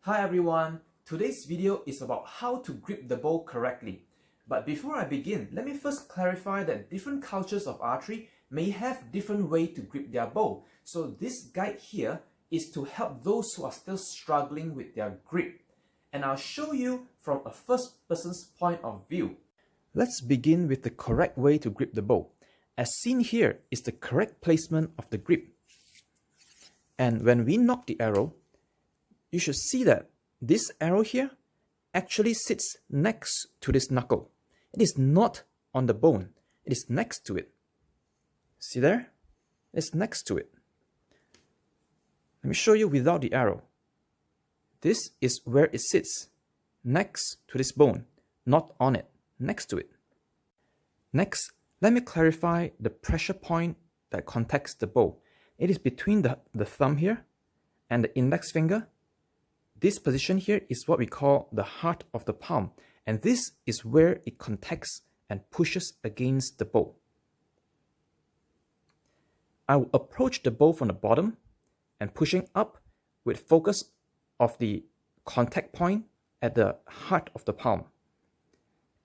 Hi everyone, today's video is about how to grip the bow correctly. But before I begin, let me first clarify that different cultures of archery may have different way to grip their bow. So this guide here is to help those who are still struggling with their grip. And I'll show you from a first person's point of view. Let's begin with the correct way to grip the bow. As seen here is the correct placement of the grip. And when we nock the arrow, you should see that this arrow here actually sits next to this knuckle. It is not on the bone, it is next to it. See there? It's next to it. Let me show you without the arrow. This is where it sits, next to this bone, not on it, next to it. Next, let me clarify the pressure point that contacts the bow. It is between the thumb here and the index finger. This position here is what we call the heart of the palm, and this is where it contacts and pushes against the bow. I will approach the bow from the bottom and pushing up with focus of the contact point at the heart of the palm.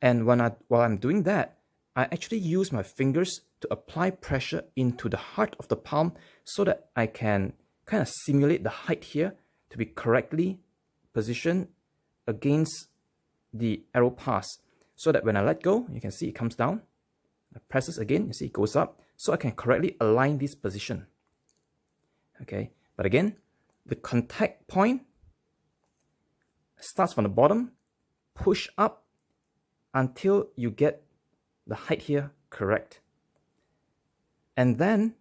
And while I'm doing that, I actually use my fingers to apply pressure into the heart of the palm so that I can kind of simulate the height here to be correctly positioned against the arrow pass, so that when I let go, you can see it comes down. I press this again, you see it goes up, so I can correctly align this position. Okay, but again, the contact point starts from the bottom, push up until you get the height here correct. And then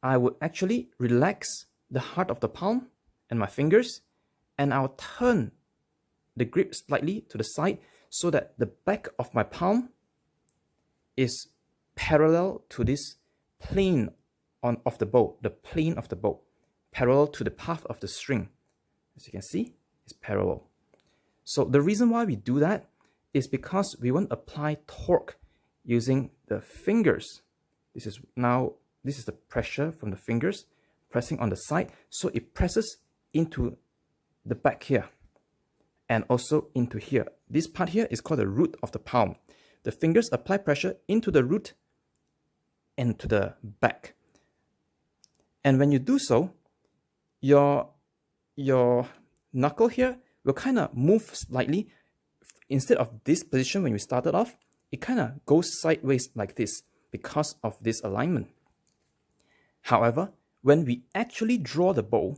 I would actually relax the heart of the palm and my fingers, and I'll turn the grip slightly to the side so that the back of my palm is parallel to this plane of the bow, the plane of the bow, parallel to the path of the string. As you can see, it's parallel. So the reason why we do that is because we want to apply torque using the fingers. This is the pressure from the fingers pressing on the side, so it presses into the back here and also into here. This part here is called the root of the palm. The fingers apply pressure into the root and to the back. And when you do so, your knuckle here will kind of move slightly. Instead of this position when we started off, it kind of goes sideways like this because of this alignment. However, when we actually draw the bow,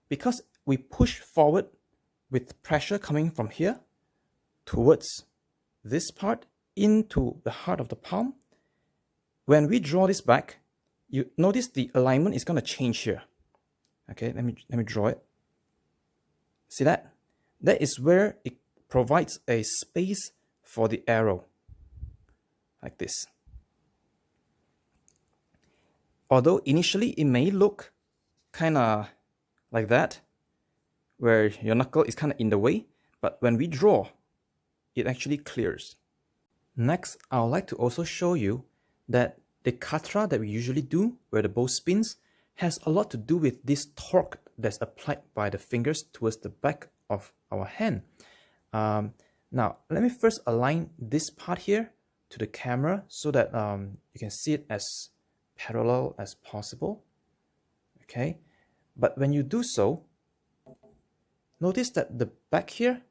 because we push forward with pressure coming from here towards this part into the heart of the palm, when we draw this back, you notice the alignment is going to change here. Okay, let me draw it. See that? That is where it provides a space for the arrow, like this. Although initially it may look kind of like that, where your knuckle is kind of in the way, but when we draw, it actually clears. Next, I would like to also show you that the khatra that we usually do, where the bow spins, has a lot to do with this torque that's applied by the fingers towards the back of our hand. Now, let me first align this part here to the camera so that you can see it as parallel as possible. Okay, but when you do so, notice that the back here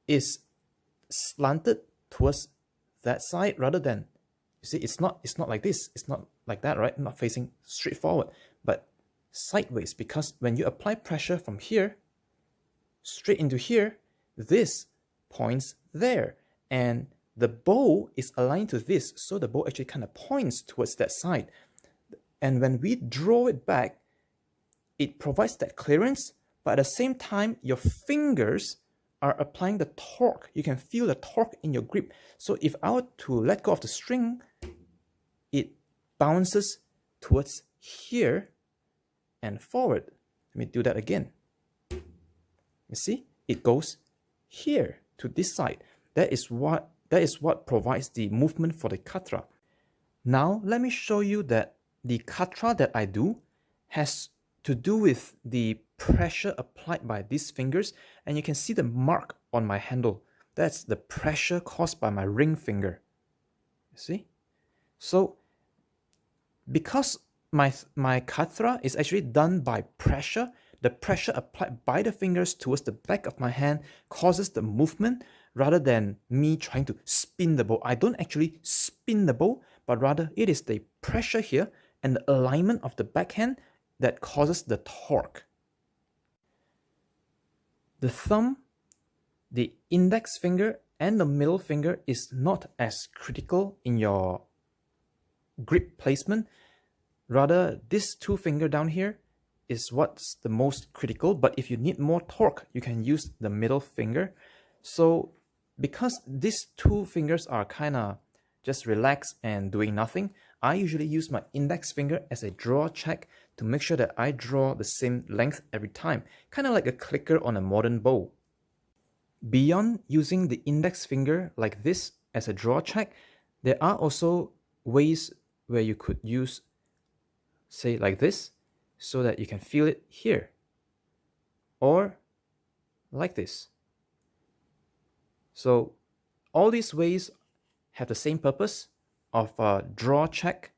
is slanted towards that side rather than, you see, it's not like this, it's not like that, right? Not facing straight forward, but sideways, because when you apply pressure from here straight into here, this points there, and the bow is aligned to this, so the bow actually kind of points towards that side. And when we draw it back, it provides that clearance, but at the same time, your fingers are applying the torque. You can feel the torque in your grip. So if I were to let go of the string, it bounces towards here and forward. Let me do that again. You see, it goes here to this side. That is what provides the movement for the khatra. Now, let me show you that the khatra that I do has to do with the pressure applied by these fingers, and you can see the mark on my handle. That's the pressure caused by my ring finger. You see? So because my khatra is actually done by pressure, the pressure applied by the fingers towards the back of my hand causes the movement rather than me trying to spin the bow. I don't actually spin the bow, but rather it is the pressure here and the alignment of the backhand that causes the torque. The thumb, the index finger, and the middle finger is not as critical in your grip placement. Rather, this two finger down here is what's the most critical, but if you need more torque, you can use the middle finger. So because these two fingers are kind of just relaxed and doing nothing, I usually use my index finger as a draw check to make sure that I draw the same length every time, kind of like a clicker on a modern bow. Beyond using the index finger like this as a draw check, there are also ways where you could use, say, like this, so that you can feel it here, or like this. So all these ways have the same purpose of a draw check,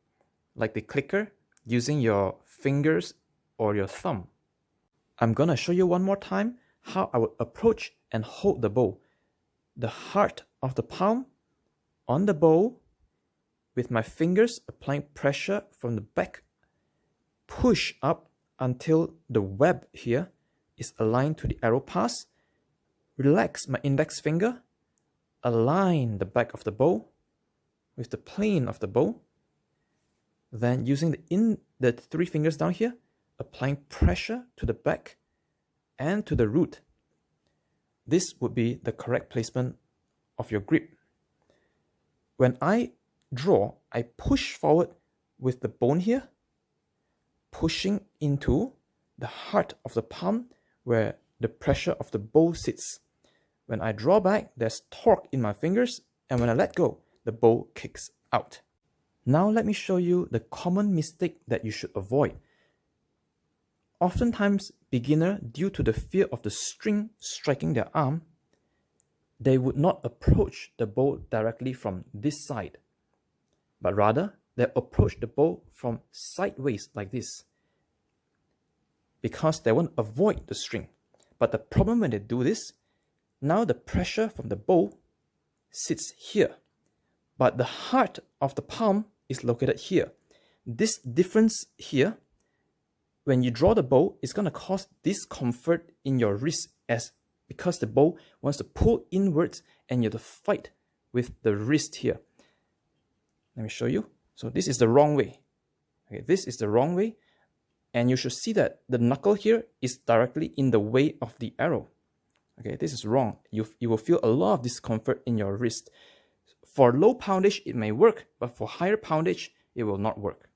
like the clicker, using your fingers or your thumb. I'm gonna show you one more time how I would approach and hold the bow. The heart of the palm on the bow, with my fingers applying pressure from the back, push up until the web here is aligned to the arrow pass. Relax my index finger, align the back of the bow with the plane of the bow. Then using the three fingers down here, applying pressure to the back and to the root. This would be the correct placement of your grip. When I draw, I push forward with the bone here, pushing into the heart of the palm where the pressure of the bow sits. When I draw back, there's torque in my fingers, and when I let go, the bow kicks out. Now let me show you the common mistake that you should avoid. Oftentimes, beginner, due to the fear of the string striking their arm, they would not approach the bow directly from this side, but rather they approach the bow from sideways like this, because they want to avoid the string. But the problem when they do this, now the pressure from the bow sits here, but the heart of the palm is located here. This difference here, when you draw the bow, is going to cause discomfort in your wrist, because the bow wants to pull inwards and you have to fight with the wrist here. Let me show you. So this is the wrong way. Okay, this is the wrong way, and you should see that the knuckle here is directly in the way of the arrow. Okay, this is wrong. You will feel a lot of discomfort in your wrist. For low poundage, it may work, but for higher poundage, it will not work.